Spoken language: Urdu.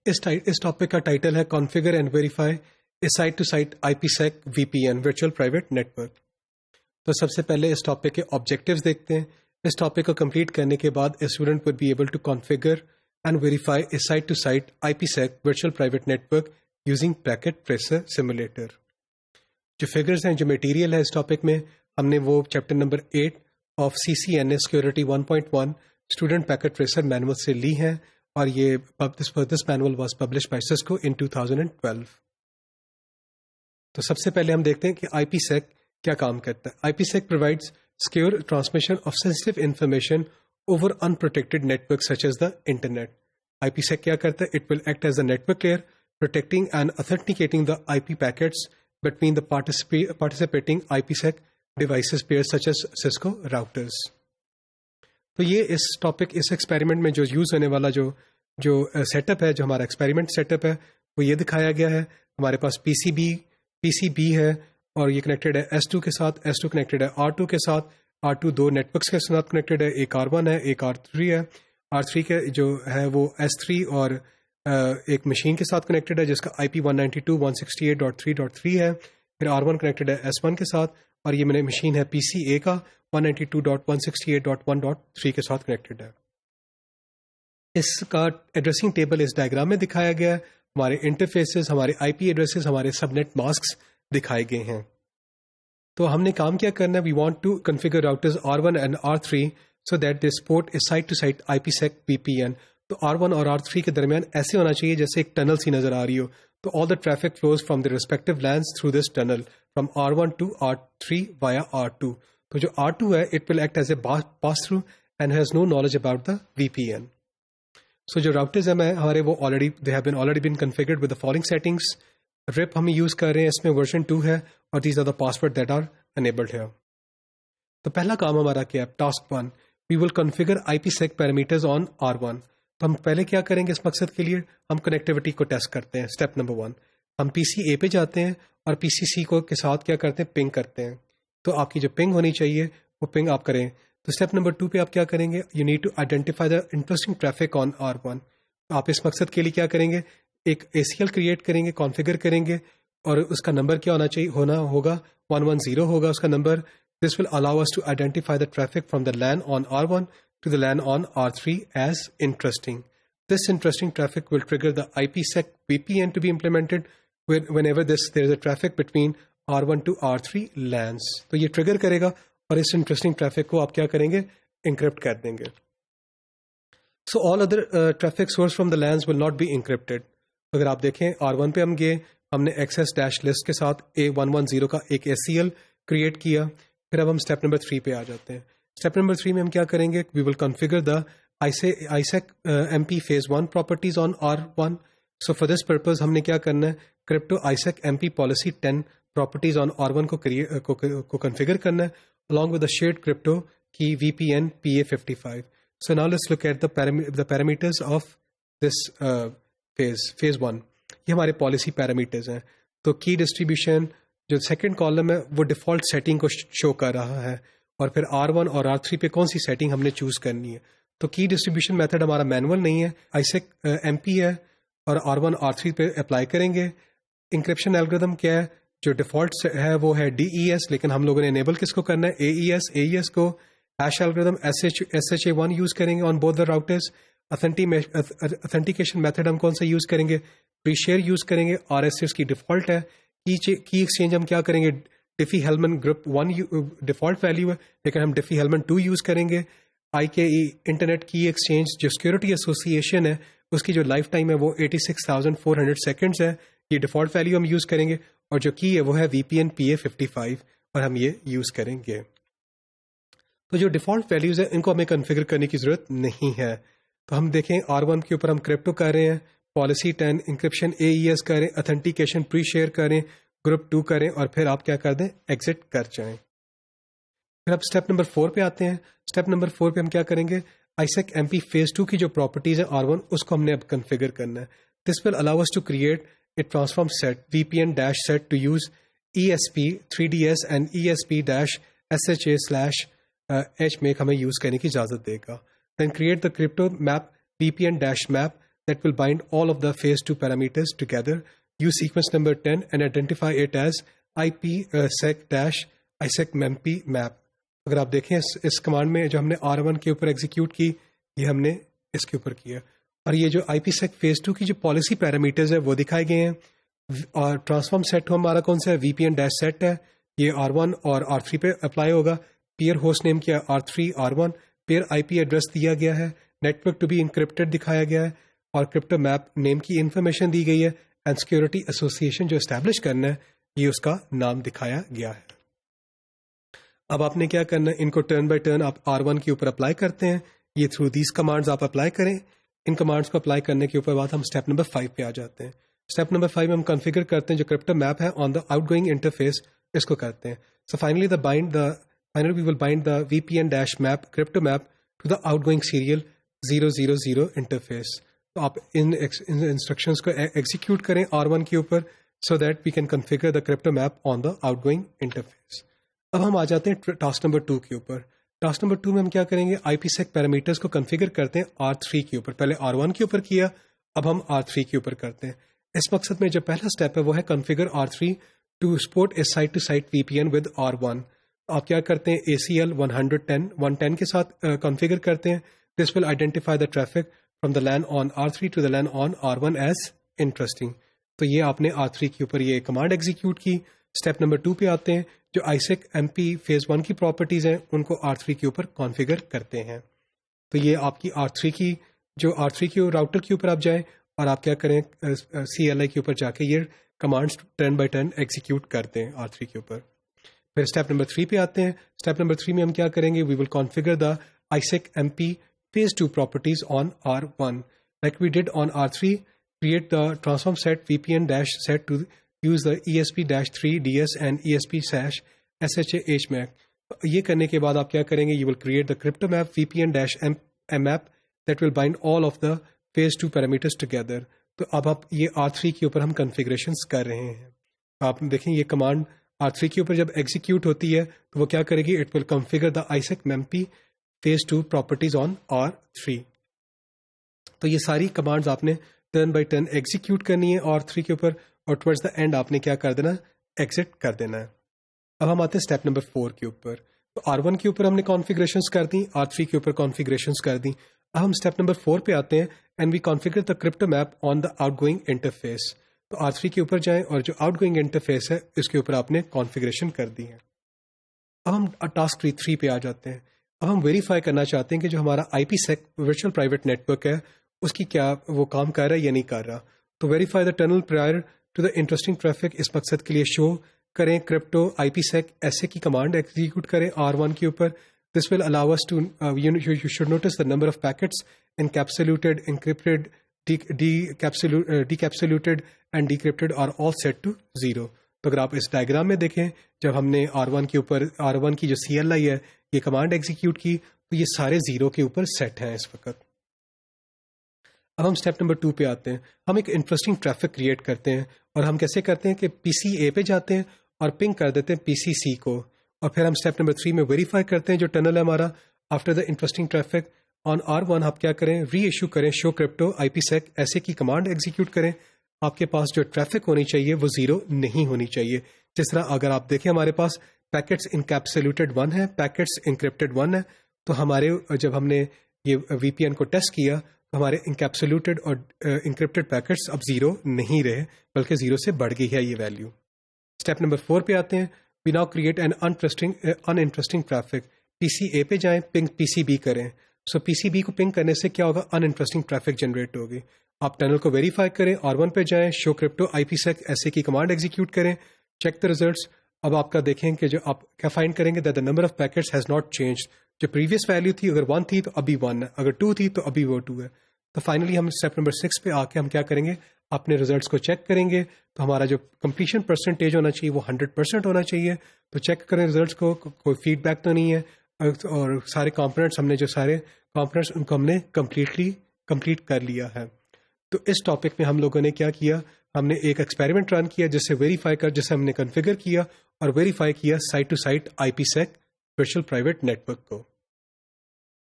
اس ٹاپک کا ٹائٹل ہے configure and verify a site to site IPsec VPN virtual private network. تو سب سے پہلے اس ٹاپک کے آبجیکٹیوز دیکھتے ہیں. اس ٹاپک کو کمپلیٹ کرنے کے بعد a student would be able to configure and verify a site to site IPsec virtual private network using Packet Tracer simulator. جو فگرز ہیں، جو میٹیریل ہے اس ٹاپک میں، ہم نے وہ chapter number 8 of CCNA security 1.1 student Packet Tracer manual سے لی ہیں، اور یہ this manual was publish by Cisco in 2012. تو سب سے پہلے ہم دیکھتے ہیں کہ IPsec کیا کام کرتا ہے. IPsec provides secure transmission of sensitive information over unprotected networks such as the internet. IPsec کیا کرتا ہے؟ It will act as a network layer, protecting and authenticating the IP packets between the participating IPsec devices pairs such as Cisco routers. تو یہ اس ایکسپیریمنٹ میں جو یوز ہونے والا جو سیٹ اپ ہے، جو ہمارا ایکسپیریمنٹ سیٹ اپ ہے، وہ یہ دکھایا گیا ہے. ہمارے پاس PCB ہے اور یہ کنیکٹڈ ہے S2 کے ساتھ. S2 کنیکٹڈ ہے R2 کے ساتھ. R2 دو نیٹورکس کے ساتھ کنیکٹڈ ہے، ایک R1 ہے، ایک R3 ہے. R3 کے جو ہے وہ S3 اور ایک مشین کے ساتھ کنیکٹڈ ہے جس کا IP 192.168.3.3 ہے. پھر R1 کنیکٹڈ ہے S1 کے ساتھ، اور یہ میرے مشین ہے PCA کا 192.168.1.3 کے ساتھ کنیکٹڈ ہے. اس کا ایڈریسنگ ٹیبل اس ڈائیگرام میں دکھایا گیا ہے. ہمارے انٹرفیسز، ہمارے IP ایڈریسز، ہمارے سب نیٹ ماسکس دکھائے گئے ہیں. تو ہم نے کام کیا کرنا ہے؟ We want to configure routers R1 and R3 so that they support a site to site IPsec VPN. تو R1 اور R3 کے درمیان ایسے ہونا چاہیے جیسے ایک ٹنل سی نظر آ رہی ہو. تو all the traffic flows from the respective LANs through this tunnel from R1 to R3 via R2. تو جو R2 ہے it will act as a pass through and has no knowledge about the VPN. So جو routers ہیں ہمارے وہ they have already been configured with the following settings. RIP ہم یوز کر رہے ہیں، اس میں version 2 ہے، اور these are the password that are enabled here. تو پہلا کام ہمارا کیا ہے؟ Task 1. We will configure IPsec parameters on R1. تو ہم پہلے کیا کریں گے؟ اس مقصد کے لیے ہم کنیکٹیوٹی کو ٹیسٹ کرتے ہیں. اسٹیپ نمبر 1، ہم PCA پہ جاتے ہیں اور PCC کو کے ساتھ کیا کرتے ہیں؟ پنگ کرتے ہیں. تو آپ کی جو پنگ ہونی چاہیے وہ پنگ آپ کریں. تو اسٹیپ نمبر 2 پہ آپ کیا کریں گے؟ You need to identify the interesting traffic on R1. آپ اس مقصد کے لیے کیا کریں گے؟ ایک ACL کریٹ کریں گے، کانفیگر کریں گے، اور اس کا نمبر کیا ہوگا 110 ہوگا اس کا نمبر. This will allow us to identify the traffic from the LAN on R1 to the LAN on R3 as interesting. This interesting traffic will trigger the IPsec VPN to be implemented whenever there is a traffic between R1 to R3 LANs. تو یہ ٹریگر کرے گا اور اس انٹرسٹنگ ٹریفک کو آپ کیا کریں گے؟ انکرپٹ کر دیں گے. So all other traffic source from the LANs will not be encrypted. اگر آپ دیکھیں R1 پہ ہم گئے، ہم نے access dash list کے ساتھ A110 کا ایک ACL کریٹ کیا. پھر اب ہم اسٹیپ نمبر 3 پہ آ جاتے ہیں. اسٹیپ نمبر 3 میں ہم کیا کریں گے؟ وی ول configure the ISEC MP phase 1 properties on R1. So for this purpose ہم نے کیا کرنا ہے؟ crypto ISEC MP policy 10 properties on R1 کو کنفیگر کرنا ہے along with the shared crypto key VPN PA55. So now let's look at the parameters of this phase 1. یہ ہمارے پالیسی پیرامیٹرز ہیں. تو کی ڈسٹریبیوشن جو سیکنڈ کالم ہے وہ ڈیفالٹ سیٹنگ کو شو کر رہا ہے، اور پھر R1 اور R3 پہ کون سی سیٹنگ ہم نے چوز کرنی ہے. تو کی ڈسٹریبیوشن میتھڈ ہمارا مینول نہیں ہے، ISEC MP ہے، اور R1 R3 پہ اپلائی کریں گے. انکرپشن الگوریتھم کیا ہے؟ جو ڈیفالٹ ہے وہ ہے DES، لیکن ہم لوگوں نے انیبل کس کو کرنا ہے؟ AES کو. ہیش الگوریتھم SHA-1 یوز کریں گے on both the routers. Authentication method ہم کون سا یوز کریں گے؟ پری شیئر یوز کریں گے. RSA اس کی ڈیفالٹ ہے. کی ایکسچینج ہم کیا کریں گے؟ ڈیفی ہیلمن گروپ 1 ڈیفالٹ ویلیو ہے، لیکن ہم ڈیفی ہیلمن 2 یوز کریں گے. IKE انٹرنیٹ کی ایکسچینج جو سیکورٹی ایسوسیشن ہے اس کی جو لائف ٹائم ہے وہ 86,400 سیکنڈز ہے. یہ ڈیفالٹ ویلیو ہم یوز کریں گے، اور جو کی ہے وہ ہے VPN PA55، اور ہم یہ یوز کریں گے. تو جو ڈیفالٹ ویلیوز ہیں ان کو ہمیں کنفیگر کرنے کی ضرورت نہیں ہے. تو ہم دیکھیں R1 کے اوپر ہم کرپٹو کر رہے ہیں، پالیسی 10 انکرپشن AES کریں، اتھینٹیکیشن پری شیئر کریں، گروپ 2 کریں، اور پھر آپ کیا کر دیں؟ ایگزٹ کر جائیں. پھر اب اسٹیپ نمبر 4 پہ آتے ہیں. اسٹیپ نمبر 4 پہ ہم کیا کریں گے؟ ISEC MP phase 2 کی جو پراپرٹیز ہے R1 اس کو ہم نے اب کنفیگر کرنا ہے. This will allow us to create a transform set VPN dash set to use ESP 3DS and ESP dash SHA/H mac ہمیں یوز کرنے کی اجازت دے گا. Then create the crypto map VPN dash map that will bind all of the phase 2 parameters together. Use sequence number 10 and identify it as IPsec-ISEC-MEMP map. اگر آپ دیکھیں اس کمانڈ میں جو ہم نے R1 کے اوپر ایگزیکیوٹ کی، یہ ہم نے اس کے اوپر کیا، اور یہ جو IPsec phase 2 کی جو پالیسی پیرامیٹرز ہے وہ دکھائے گئے ہیں. اور ٹرانسفارم سیٹ ہمارا کون سا ہے؟ VPN-set ہے. یہ R1 اور R3 پہ اپلائی ہوگا. پیئر ہوسٹ نیم کیا؟ R3 R1. Pair IP address دیا گیا ہے. نیٹورک ٹو بی انکرپٹڈ دکھایا گیا ہے، اور کرپٹو میپ نیم کی انفارمیشن دی گئی ہے، اینڈ سیکورٹی ایسوسیشن جو اسٹیبلش کرنا ہے یہ اس کا نام دکھایا گیا ہے. اب آپ نے کیا کرنا ہے، ان کو ٹرن بائی ٹرن آپ R1 کے اوپر اپلائی کرتے ہیں. یہ تھرو دیز کمانڈز آپ اپلائی کریں. ان کمانڈز کو اپلائی کرنے کے اوپر بعد ہم اسٹیپ نمبر 5 پہ آ جاتے ہیں. اسٹیپ نمبر 5 میں ہم کنفیگر کرتے ہیں جو کرپٹو میپ ہے on the outgoing interface, اس کو کرتے ہیں. So finally we will bind the VPN-map crypto map to the outgoing serial 000 interface. تو آپ ان انسٹرکشنز کو ایگزیکیوٹ کریں R1 کے اوپر so that we can configure the crypto map on the outgoing interface. اب ہم آ جاتے ہیں ٹاسک نمبر 2 کے اوپر. ٹاسک نمبر 2 میں ہم کیا کریں گے، IPsec پیرامیٹرز کو کنفیگر کرتے ہیں R3 کے اوپر. پہلے R1 کے اوپر کیا، اب ہم R3 کے اوپر کرتے ہیں. اس مقصد میں جو پہلا اسٹیپ ہے وہ ہے configure R3 to support a site to site VPN with R1. آپ کیا کرتے ہیں، ACL 110 کے ساتھ کنفیگر کرتے ہیں. This will identify the traffic from the LAN on R3 to the LAN on R1 as interesting. تو یہ آپ نے R3 کے اوپر یہ کمانڈ ایگزیکیوٹ کی. اسٹیپ نمبر 2 پہ آتے ہیں، جو ISEC-MP فیز 1 کی پراپرٹیز ہیں ان کو R3 کے اوپر کانفیگر کرتے ہیں. تو یہ آپ کی R3 کی جو R3 کی راؤٹر کے اوپر آپ جائیں اور آپ کیا کریں، CLI کے اوپر جا کے یہ commands turn by turn execute کرتے ہیں R3 کے اوپر. پھر اسٹیپ نمبر 3 پہ آتے ہیں. اسٹیپ نمبر 3 میں ہم کیا کریں گے، وی ول کانفیگر دا ISEC-MP phase 2 properties on R1 like we did on R3. Create the transform set VPN-set to use the ESP-3DS and ESP/SHA-H map. یہ کرنے کے بعد آپ کیا کریں گے، you will create the crypto map VPN-map that will bind all of the phase 2 parameters together. تو اب آپ یہ R3 کے اوپر ہم کنفیگریشنز کر رہے ہیں. آپ دیکھیں یہ کمانڈ R3 کے اوپر جب ایگزیکیوٹ ہوتی ہے تو وہ کیا کرے گی، it will configure the ISEC-MP phase 2 properties on R3. تو یہ ساری کمانڈز آپ نے ٹرن بائی ٹرن ایگزیکیوٹ کرنی ہے R3 کے اوپر، اور ٹورڈز دا اینڈ آپ نے کیا کر دینا، ایگزٹ کر دینا ہے. اب ہم آتے ہیں اسٹیپ نمبر 4 کے اوپر. تو R1 کے اوپر ہم نے کانفیگریشنز کر دی، R3 کے اوپر کانفیگریشنز کر دی. اب ہم اسٹیپ نمبر 4 پہ آتے ہیں، and we configure the crypto map on the outgoing interface. تو R3 کے اوپر جائیں اور جو آؤٹ گوئنگ انٹرفیس ہے اس کے اوپر آپ نے کانفیگریشن کر دی ہے. اب ہم ٹاسک 3 پہ آ جاتے ہیں. اب ہم ویریفائی کرنا چاہتے ہیں کہ جو ہمارا IPsec ورچوئل پرائیویٹ نیٹورک ہے اس کی کیا وہ کام کر رہا ہے یا نہیں کر رہا. تو verify the tunnel prior to the interesting traffic, اس مقصد کے لیے شو کریں کرپٹو IPsec ایسے کی کمانڈ ایگزیکیوٹ کریں R1 کے اوپر. This will allow us to you should notice the number of packets encapsulated encrypted decapsulated and decrypted are all set to 0. تو اگر آپ اس ڈائگرام میں دیکھیں، جب ہم نے R1 کے اوپر R1 کی جو CLI ہے یہ کمانڈ ایگزیکیوٹ کی تو یہ سارے 0 کے اوپر سیٹ ہیں اس وقت. اب ہم اسٹیپ نمبر 2 پہ آتے ہیں. ہم ایک انٹرسٹنگ ٹریفک کریٹ کرتے ہیں، اور ہم کیسے کرتے ہیں کہ PCA پہ جاتے ہیں اور پنگ کر دیتے ہیں PCC کو، اور پھر ہم اسٹیپ نمبر 3 میں ویریفائی کرتے ہیں جو ٹنل ہے ہمارا after the interesting traffic on R1. آپ کیا کریں، ری ایشو کریں شو کرپٹو IPsec ایسے کی کمانڈ ایگزیکیوٹ کریں. آپ کے پاس جو ٹریفک ہونی چاہیے وہ 0 نہیں ہونی چاہیے. جس طرح اگر آپ دیکھیں ہمارے پاس پیکٹس انکیپسولیٹڈ 1 ہے، پیکٹس انکرپٹڈ 1 ہے، تو ہمارے جب ہم نے یہ VPN کو ٹیسٹ کیا تو ہمارے انکیپسولیٹڈ اور انکرپٹڈ پیکٹس اب 0 نہیں رہے بلکہ 0 سے بڑھ گئی ہے یہ ویلیو. اسٹیپ نمبر 4 پہ آتے ہیں. We now create an interesting traffic. PCA پہ جائیں، پنگ PCB کریں. سو PCB کو پنگ کرنے سے کیا ہوگا، انٹرسٹنگ ٹریفک جنریٹ ہوگی. آپ ٹنل کو ویریفائی کریں، R1 پہ جائیں، شو کرپٹو IPsec ایسے کی کمانڈ ایگزیکیوٹ کریں، چیک دا ریزلٹس. اب آپ کا دیکھیں کہ جو آپ کیا فائنڈ کریں گے، that the number of packets has not change. جو پریویس ویلیو تھی اگر 1 تھی تو ابھی 1 ہے، اگر 2 تھی تو ابھی وہ 2 ہے. تو فائنلی ہم اسٹیپ نمبر 6 پہ آ کے ہم کیا کریں گے، اپنے ریزلٹس کو چیک کریں گے. تو ہمارا جو کمپلیشن پرسنٹیج ہونا چاہیے وہ 100% ہونا چاہیے. تو چیک کریں ریزلٹس کو، کوئی فیڈ بیک تو نہیں ہے، اور سارے کمپوننٹس ہم نے جو سارے کمپوننٹس ان کو ہم نے کمپلیٹ کر لیا ہے. تو اس ٹاپک میں ہم لوگوں نے کیا کیا، ہم نے ایک ایکسپیریمنٹ رن کیا جس سے ویریفائی کر، جسے ہم نے کنفیگر کیا اور ویریفائی کیا site to site IPsec virtual private network کو.